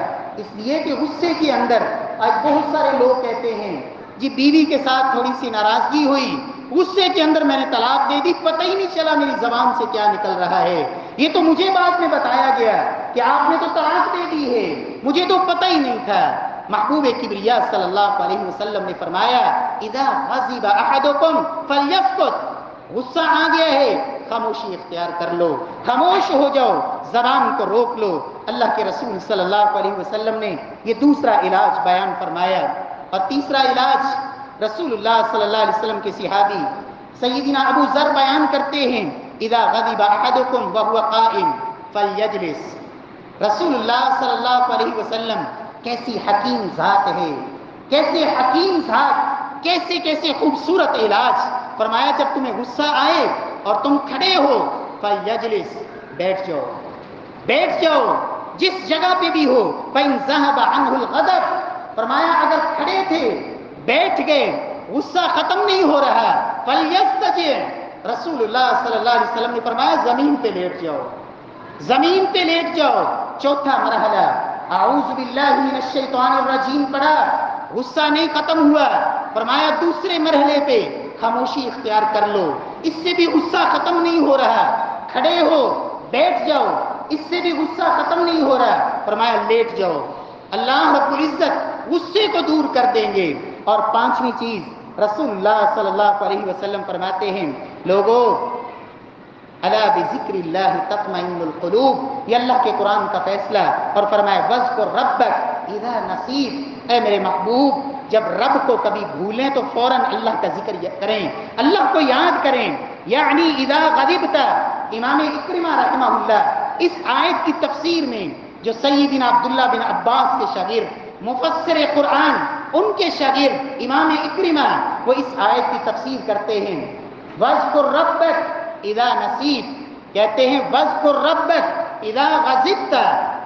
اس لیے کہ غصے کے اندر آج بہت سارے لوگ کہتے ہیں جی بیوی کے ساتھ تھوڑی سی ناراضگی ہوئی، غصے کے اندر میں نے طلاق دے دی، پتہ ہی نہیں چلا میری زبان سے کیا نکل رہا ہے، یہ تو مجھے بعد میں بتایا گیا کہ آپ نے تو طلاق دے دی ہے، مجھے تو پتہ ہی نہیں تھا۔ محبوب کبریا صلی اللہ علیہ وسلم نے فرمایا اذا غضب احدکم فلیسکت، غصہ آ گیا ہے خاموشی اختیار کر لو، خاموش ہو جاؤ، زبان کو روک لو۔ اللہ کے رسول صلی اللہ علیہ وسلم نے یہ دوسرا علاج بیان فرمایا۔ اور تیسرا علاج رسول اللہ صلی اللہ علیہ وسلم کے صحابی سیدنا ابو ذر بیان کرتے ہیں اذا غضب احدکم وهو قائم فلیجلس۔ رسول اللہ صلی اللہ علیہ وسلم کیسی حکیم ذات ہے، کیسے حکیم ذات، کیسے کیسے خوبصورت علاج فرمایا، جب تمہیں غصہ آئے اور تم کھڑے ہو فلیجلس، بیٹھ جاؤ، بیٹھ جاؤ جس جگہ پہ بھی ہو، فإن ذهب عنه الغضب، فرمایا اگر کھڑے تھے بیٹھ گئے غصہ ختم نہیں ہو رہا، فلیستجع، رسول اللہ صلی اللہ علیہ وسلم نے فرمایا زمین پہ لیٹ جاؤ، زمین پہ لیٹ جاؤ۔ چوتھا مرحلہ اعوذ باللہ من الشیطان الرجیم پڑھا، غصہ نہیں ختم ہوا، فرمایا دوسرے مرحلے پہ خاموشی اختیار کر لو، اس سے بھی غصہ ختم نہیں ہو رہا، کھڑے ہو بیٹھ جاؤ، اس سے بھی غصہ ختم نہیں ہو رہا، فرمایا لیٹ جاؤ، اللہ رب العزت غصے کو دور کر دیں گے۔ اور پانچویں چیز رسول اللہ صلی اللہ علیہ وسلم فرماتے ہیں لوگوں الا بذکر اللہ تطمئن القلوب، یہ اللہ کے قرآن کا فیصلہ، اور فرمایا وذکر ربک اذا نسیت، اے میرے محبوب جب رب کو کبھی بھولیں تو فوراً اللہ کا ذکر کریں، اللہ کو یاد کریں، یعنی اذا غضبت۔ امام اکرمہ رحمہ اللہ اس آیت کی تفسیر میں جو سیدنا عبداللہ بن عباس کے شاگرد مفسر قرآن، ان کے شاگرد امام اکرمہ، وہ اس آیت کی تفسیر کرتے ہیں وَاذْكُرْ رَبَّكَ اذا نسیت، کہتے ہیں وذکر ربک اذا غضبت۔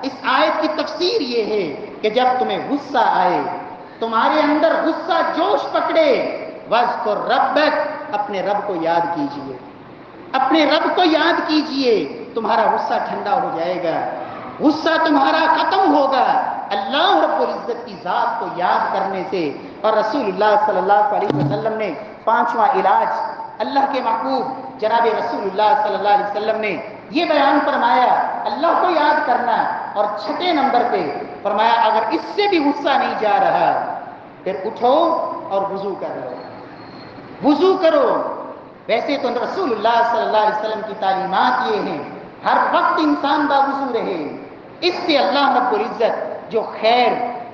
اس آیت کی تفسیر یہ ہے کہ جب تمہیں غصہ آئے، تمہارے اندر غصہ جوش پکڑے، وذکر ربک، اپنے رب کو یاد کیجئے، اپنے رب کو یاد کیجئے، تمہارا غصہ ٹھنڈا ہو جائے گا، غصہ تمہارا ختم ہوگا اللہ رب العزت کی ذات کو یاد کرنے سے۔ اور رسول اللہ صلی اللہ علیہ وسلم نے پانچواں علاج اللہ کے محبوب جناب رسول اللہ صلی اللہ علیہ وسلم نے یہ بیان فرمایا اللہ کو یاد کرنا، اور چھٹے نمبر پہ فرمایا اگر اس سے بھی غصہ نہیں جا رہا پھر اٹھو اور وضو کر لو، وضو کرو۔ ویسے تو رسول اللہ صلی اللہ علیہ وسلم کی تعلیمات یہ ہیں ہر وقت انسان باوضو رہے، اس سے اللہ رب العزت جو خیر،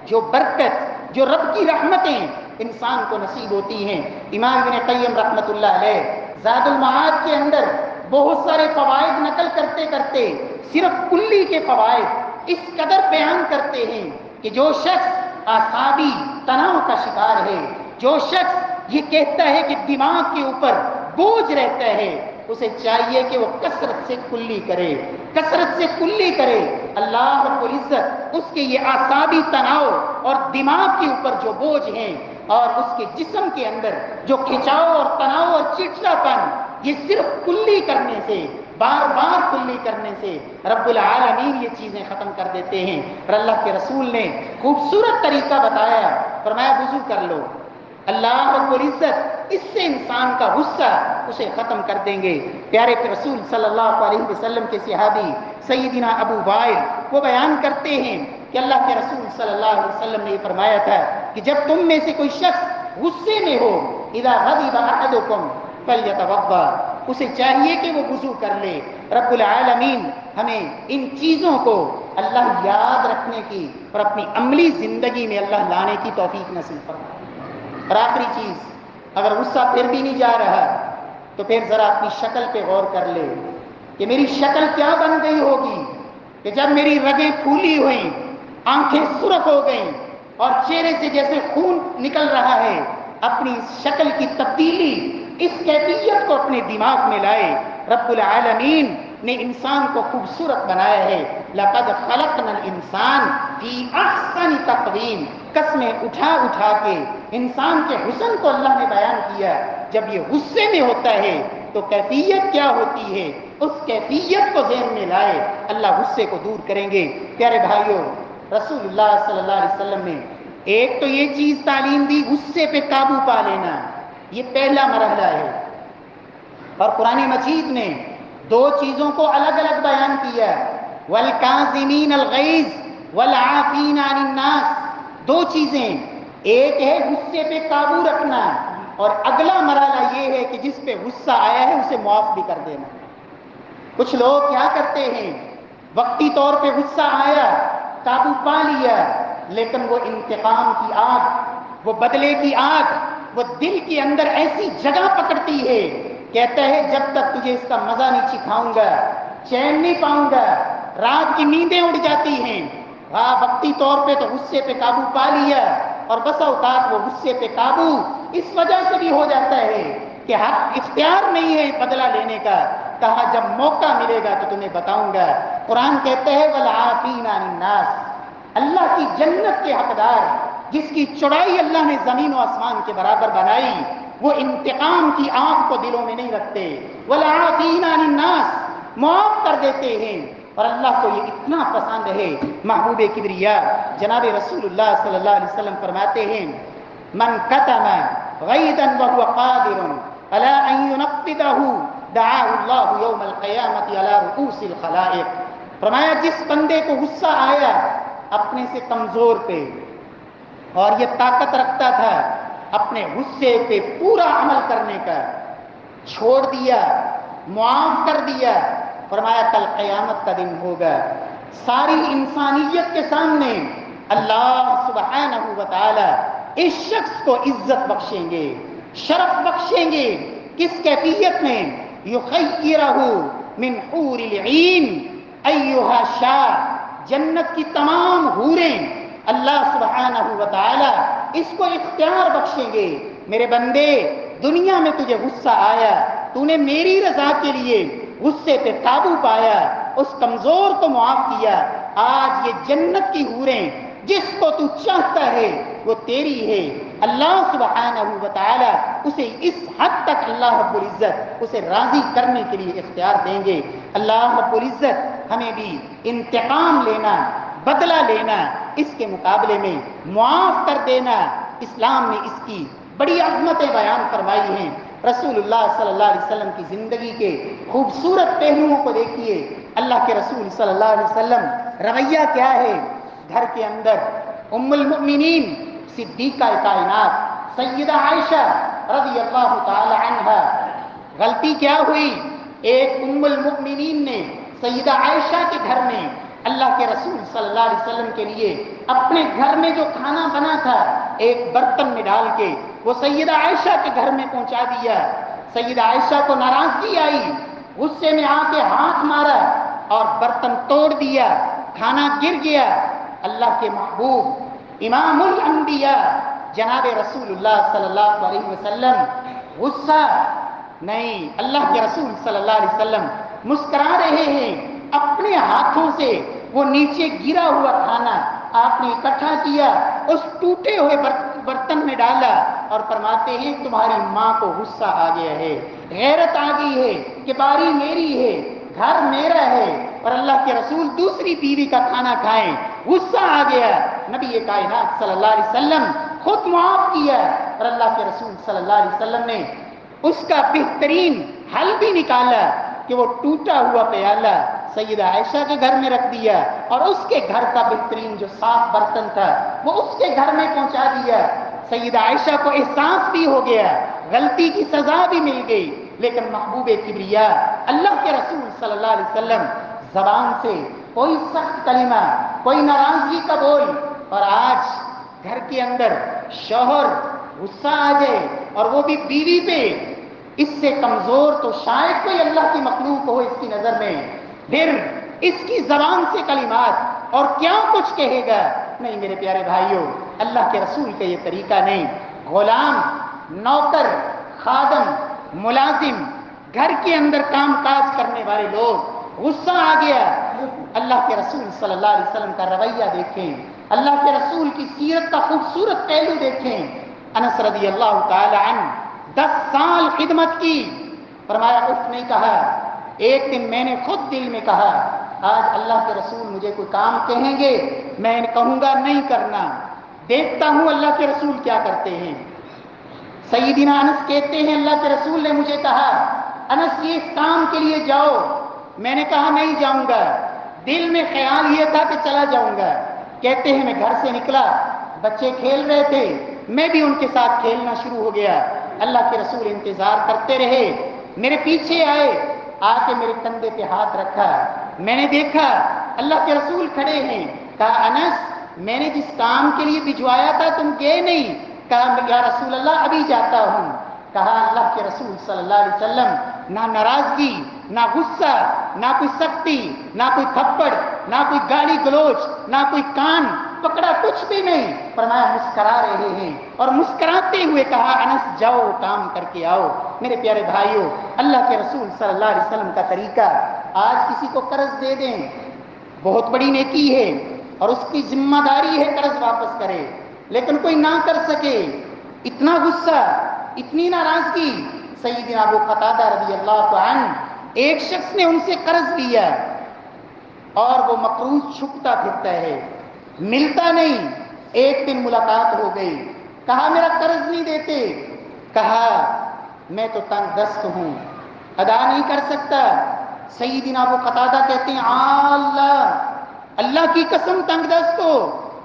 جو برکت، جو رب کی رحمتیں انسان کو نصیب ہوتی ہیں۔ امام ابن قیم رحمۃ اللہ علیہ زاد المعاد کے اندر بہت سارے فوائد نقل کرتے کرتے صرف کلی کے فوائد اس قدر بیان کرتے ہیں کہ جو شخص اعصابی تناؤ کا شکار ہے، جو شخص یہ کہتا ہے کہ دماغ کے اوپر بوجھ رہتا ہے، اسے چاہیے کہ وہ کثرت سے کلی کرے، کثرت سے کلی کرے۔ اللہ رب العزت اس کے یہ اعصابی تناؤ اور دماغ کے اوپر جو بوجھ ہیں اور اس کے جسم کے اندر جو کھچاؤ اور تناؤ اور چڑچڑاپن، یہ صرف کلی کرنے سے، بار بار کلی کرنے سے رب العالمین یہ چیزیں ختم کر دیتے ہیں۔ اور اللہ کے رسول نے خوبصورت طریقہ بتایا، فرمایا وضو کر لو، اللہ رب العزت اس سے انسان کا غصہ اسے ختم کر دیں گے۔ پیارے رسول صلی اللہ علیہ وسلم کے صحابی سیدنا ابو وائل وہ بیان کرتے ہیں کہ اللہ کے رسول صلی اللہ علیہ وسلم نے یہ فرمایا تھا کہ جب تم میں سے کوئی شخص غصے میں ہو، اذا غضب احدکم فلیتوضا، اسے چاہیے کہ وہ وضو کر لے۔ رب العالمین ہمیں ان چیزوں کو اللہ یاد رکھنے کی اور اپنی عملی زندگی میں اللہ لانے کی توفیق نصیب فرمائے۔ اور آخری چیز، اگر غصہ پھر بھی نہیں جا رہا تو پھر ذرا اپنی شکل پہ غور کر لے کہ میری شکل کیا بن گئی ہوگی کہ جب میری رگیں پھولی ہوئیں، آنکھیں سرخ ہو گئیں اور چہرے سے جیسے خون نکل رہا ہے، اپنی شکل کی تبدیلی، اس کیفیت کو اپنے دماغ میں لائے۔ رب العالمین نے انسان کو خوبصورت بنایا ہے، لقد خلقنا الانسان فی احسن تقویم، قسمیں اٹھا اٹھا کے انسان کے حسن کو اللہ نے بیان کیا۔ جب یہ غصے میں ہوتا ہے تو کیفیت کیا ہوتی ہے، اس کیفیت کو ذہن میں لائے، اللہ غصے کو دور کریں گے۔ پیارے بھائیوں، رسول اللہ صلی اللہ علیہ وسلم نے ایک تو یہ چیز تعلیم دی غصے پہ قابو پا لینا، یہ پہلا مرحلہ ہے، اور قرآن مجید نے دو چیزوں کو الگ الگ بیان کیا، والکاظمین الغیظ والعافین عن الناس، دو چیزیں، ایک ہے غصے پہ قابو رکھنا اور اگلا مرحلہ یہ ہے کہ جس پہ غصہ آیا ہے اسے معاف بھی کر دینا۔ کچھ لوگ کیا کرتے ہیں، وقتی طور پہ غصہ آیا، قابو پا لیا، لیکن وہ انتقام کی آگ، وہ بدلے کی آگ، وہ دل کے اندر ایسی جگہ پکڑتی ہے، کہتا ہے جب تک تجھے اس کا مزہ نہیں چکھاؤں گا چین نہیں پاؤں گا، رات کی نیندیں اڑ جاتی ہیں۔ وقتی طور پہ تو غصے پہ قابو پا لیا، اور بس اوقات وہ غصے پہ قابو اس وجہ سے بھی ہو جاتا ہے کہ حق اختیار نہیں ہے بدلہ لینے کا، کہا جب موقع ملے گا تو تمہیں بتاؤں گا۔ قرآن کہتا ہے والعافین عن الناس، اللہ کی جنت کے حقدار جس کی چوڑائی اللہ نے زمین و آسمان کے برابر بنائی، وہ انتقام کی آگ کو دلوں میں نہیں رکھتے، والعافین عن الناس، معاف کر دیتے ہیں۔ اور اللہ کو یہ اتنا پسند ہے، محبوب کبریا جناب رسول اللہ صلی اللہ علیہ وسلم فرماتے ہیں من کتم غیظا وهو قادر على ان ينفذه دعاه الله يوم القیامة على رؤوس الخلائق، فرمایا جس بندے کو غصہ آیا اپنے سے کمزور پہ اور یہ طاقت رکھتا تھا اپنے غصے پہ پورا عمل کرنے کا، چھوڑ دیا، معاف کر دیا، فرمایا کل قیامت کا دن ہوگا، ساری انسانیت کے سامنے اللہ سبحانہ و تعالی اس شخص کو عزت بخشیں گے، شرف بخشیں گے، کس کیفیت میں؟ یخیرہ من حور العین ایہا شاء، جنت کی تمام حوریں اللہ سبحانہ و تعالی اس کو اختیار بخشیں گے، میرے بندے دنیا میں تجھے غصہ آیا تو نے میری رضا کے لیے غصے پہ قابو پایا، اس کمزور کو معاف کیا۔ آج یہ جنت کی حوریں جس کو تو چاہتا ہے وہ تیری ہے۔ اللہ سبحانہ و تعالی اسے اس حد تک اللہ رب العزت اسے راضی کرنے کے لیے اختیار دیں گے۔ اللہ رب العزت ہمیں بھی انتقام لینا، بدلہ لینا، اس کے مقابلے میں معاف کر دینا، اسلام نے اس کی بڑی عظمتیں بیان فرمائی ہیں۔ رسول اللہ صلی اللہ علیہ وسلم کی زندگی کے خوبصورت پہلوؤں کو دیکھیے۔ اللہ کے رسول صلی اللہ علیہ وسلم رویہ کیا ہے؟ گھر کے اندر ام المؤمنین صدیقہ کائنات سیدہ عائشہ رضی اللہ تعالی عنہا، غلطی کیا ہوئی؟ ایک ام المؤمنین نے سیدہ عائشہ کے گھر میں اللہ کے رسول صلی اللہ علیہ وسلم کے لیے اپنے گھر میں جو کھانا بنا تھا ایک برتن میں ڈال کے وہ سیدہ عائشہ کے گھر میں پہنچا دیا۔ سیدہ عائشہ کو ناراضگی آئی، غصے میں آ کے ہاتھ مارا اور برتن توڑ دیا، کھانا گر گیا۔ اللہ کے محبوب امام الانبیاء جناب رسول اللہ صلی اللہ علیہ وسلم غصہ نہیں، اللہ کے رسول صلی اللہ علیہ وسلم مسکرا رہے ہیں۔ اپنے ہاتھوں سے وہ نیچے گرا ہوا کھانا آپ نے اکٹھا کیا، اس ٹوٹے ہوئے برتن میں ڈالا اور فرماتے ہیں تمہاری ماں کو غصہ آ گیا ہے، غیرت آ گئی ہے کہ باری میری ہے، گھر میرا ہے اور اللہ کے رسول دوسری بیوی کا کھانا کھائیں، غصہ آ گیا۔ نبی کائنات صلی اللہ علیہ وسلم خود معاف کیا اور اللہ کے رسول صلی اللہ علیہ وسلم نے اس کا بہترین حل بھی نکالا کہ وہ ٹوٹا ہوا پیالہ سیدہ عائشہ کے گھر میں رکھ دیا اور اس کے گھر کا بہترین جو صاف برتن تھا وہ اس کے گھر میں پہنچا دیا۔ سیدہ عائشہ کو احساس بھی ہو گیا، غلطی کی سزا بھی مل گئی، لیکن محبوب کبریا اللہ کے رسول صلی اللہ علیہ وسلم زبان سے کوئی سخت کلمہ، کوئی ناراضگی کا بول، اور آج گھر کے اندر شوہر غصہ آ جائے اور وہ بھی بیوی پہ، اس سے کمزور تو شاید کوئی اللہ کی مخلوق ہو اس کی نظر میں، پھر اس کی زبان سے کلمات اور کیا کچھ کہے گا۔ نہیں میرے پیارے بھائیوں، اللہ کے رسول کا یہ طریقہ نہیں۔ غلام، نوکر، خادم، ملازم، گھر کے اندر کام کاج کرنے والے لوگ، غصہ آ گیا، اللہ کے رسول صلی اللہ علیہ وسلم کا رویہ دیکھیں، اللہ کے رسول کی سیرت کا خوبصورت پہلو دیکھیں۔ انس رضی اللہ تعالی عنہ 10 سال خدمت کی، فرمایا اف نہیں کہا۔ ایک دن میں نے خود دل میں کہا آج اللہ کے رسول مجھے کوئی کام کہیں گے، میں کہوں گا نہیں کرنا، دیکھتا ہوں اللہ کے رسول کیا کرتے ہیں۔ سیدنا انس کہتے ہیں اللہ کے رسول نے مجھے کہا انس یہ اس کام کے لیے جاؤ، میں نے کہا نہیں جاؤں گا، دل میں خیال یہ تھا کہ چلا جاؤں گا۔ کہتے ہیں میں گھر سے نکلا، بچے کھیل رہے تھے، میں بھی ان کے ساتھ کھیلنا شروع ہو گیا۔ اللہ کے رسول انتظار کرتے رہے، میرے پیچھے آئے، آ کے میرے کندھے پہ ہاتھ رکھا، میں نے دیکھا اللہ کے رسول کھڑے ہیں، کہا انس میں نے جس کام کے لیے بھجوایا تھا تم گئے نہیں؟ کہا یا رسول اللہ ابھی جاتا ہوں۔ کہا اللہ کے رسول صلی اللہ علیہ وسلم نہ ناراضگی، نہ غصہ، نہ کوئی سختی، نہ کوئی تھپڑ، نہ کوئی گالی گلوچ، نہ کوئی کان پکڑا، کچھ بھی نہیں، فرمایا مسکرا رہے ہیں اور مسکراتے ہوئے کہا انس جاؤ کام کر کے آؤ۔ میرے پیارے بھائیوں، اللہ کے رسول صلی اللہ علیہ وسلم کا طریقہ، آج کسی کو قرض دے دیں بہت بڑی نیکی ہے اور اس کی ذمہ داری ہے قرض واپس کرے، لیکن کوئی نہ کر سکے، اتنا غصہ، اتنی ناراضگی۔ سیدنا ابو قتادہ رضی اللہ عنہ ایک شخص نے ان سے قرض لیا اور وہ مقروض چھپتا پھرتا ہے، ملتا نہیں۔ ایک دن ملاقات ہو گئی، کہا میرا قرض نہیں دیتے، کہا میں تو تنگ دست ہوں، ادا نہیں کر سکتا۔ سیدنا ابو قتادہ کہتے ہیں اللہ، اللہ کی قسم تنگ دست ہو؟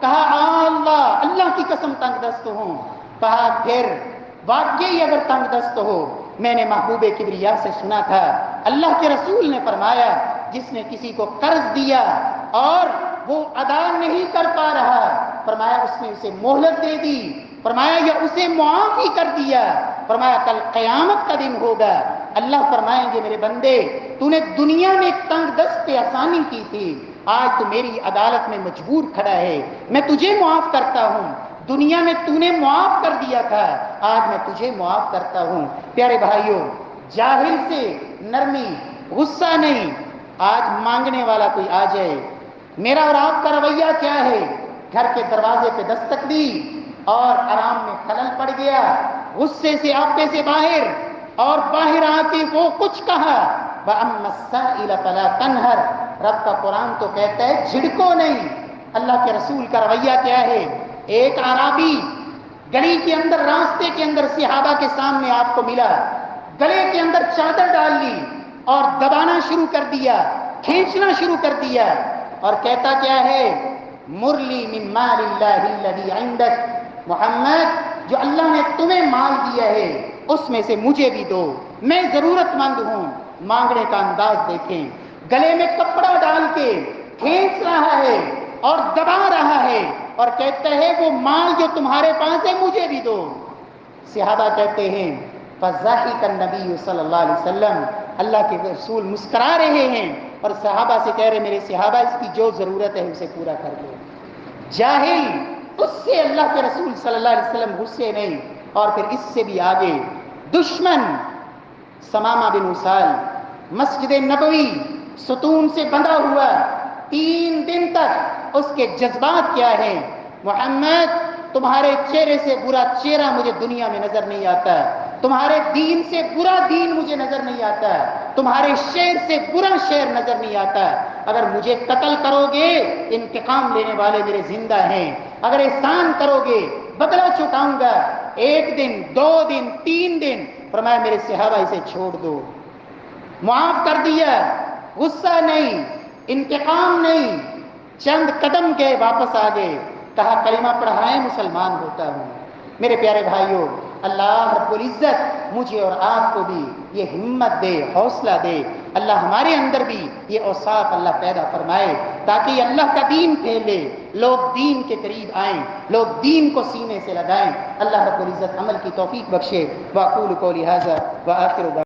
کہا اللہ، اللہ کی قسم تنگ دست ہوں۔ کہا پھر واقعی اگر تنگ دست ہو، میں نے محبوب کبریا سے سنا تھا اللہ کے رسول نے فرمایا جس نے کسی کو قرض دیا اور وہ ادا نہیں کر پا رہا، فرمایا اس نے اسے مہلت دے دی، فرمایا یا اسے معاف ہی کر دیا، فرمایا کل قیامت کا دن ہوگا، اللہ فرمائیں گے میرے بندے تو نے دنیا میں ایک تنگ دست پہ آسانی کی تھی، آج تو میری عدالت میں مجبور کھڑا ہے، میں تجھے معاف کرتا ہوں، دنیا میں تو نے معاف کر دیا تھا، آج میں تجھے معاف کرتا ہوں۔ پیارے بھائیوں، جاہل سے نرمی، غصہ نہیں. آج مانگنے والا کوئی آ جائے، میرا اور آپ کا رویہ کیا ہے؟ گھر کے دروازے پہ دستک دی اور آرام میں خلل پڑ گیا، غصے سے آپے سے باہر، اور باہر آ کے وہ کچھ کہا، وَأَمَّا السَّائِلَ فَلَا تَنْهَرْ. رب کا قرآن تو کہتا ہے جھڑکو نہیں. اللہ کے رسول کا رویہ کیا ہے؟ ایک عرابی گلی کے اندر، راستے کے اندر صحابہ کے سامنے آپ کو ملا، گلے کے اندر چادر ڈال لی اور دبانا شروع کر دیا، کھینچنا شروع کر دیا، اور کہتا کیا ہے؟ مرلی من مال اللہ الذی عندک. محمد، جو اللہ نے تمہیں مال دیا ہے اس میں سے مجھے بھی دو، میں ضرورت مند ہوں. مانگنے کا انداز دیکھیں، گلے میں کپڑا ڈال کے کھینچ رہا ہے اور دبا رہا ہے، اور کہتا ہے وہ مال جو تمہارے پاس ہے مجھے بھی دو. صحابہ کہتے ہیں فضاحک النبی صلی اللہ علیہ وسلم، اللہ کے رسول مسکرا رہے ہیں اور صحابہ سے کہہ رہے میرے صحابہ اس کی جو ضرورت ہے اسے پورا کر دو. جاہل، اس سے اللہ کے رسول صلی اللہ علیہ وسلم غصے نہیں. اور پھر اس سے بھی آگے دشمن ثمامہ بن اسال، مسجد نبوی ستون سے بندھا ہوا، 3 دن تک اس کے جذبات کیا ہیں؟ محمد، تمہارے چہرے سے برا چہرہ مجھے دنیا میں نظر نہیں آتا، تمہارے دین سے برا دین مجھے نظر نہیں آتا، تمہارے شعر سے برا شعر نظر نہیں آتا. اگر مجھے قتل کرو گے انتقام لینے والے میرے زندہ ہیں، اگر احسان کرو گے بدلہ چکاؤں گا. 1 دن 2 دن 3 دن، فرمایا میرے صحابہ اسے چھوڑ دو. معاف کر دیا، غصہ نہیں، انتقام نہیں. چند قدم گئے واپس آ گئے، کہا کلمہ پڑھائیں مسلمان ہوتا ہوں. میرے پیارے بھائیوں، اللہ رب العزت مجھے اور آپ کو بھی یہ ہمت دے، حوصلہ دے. اللہ ہمارے اندر بھی یہ اوصاف اللہ پیدا فرمائے تاکہ یہ اللہ کا دین پھیلے، لوگ دین کے قریب آئیں، لوگ دین کو سینے سے لگائیں. اللہ رب العزت عمل کی توفیق بخشے. واقول قولی ھذا وآخر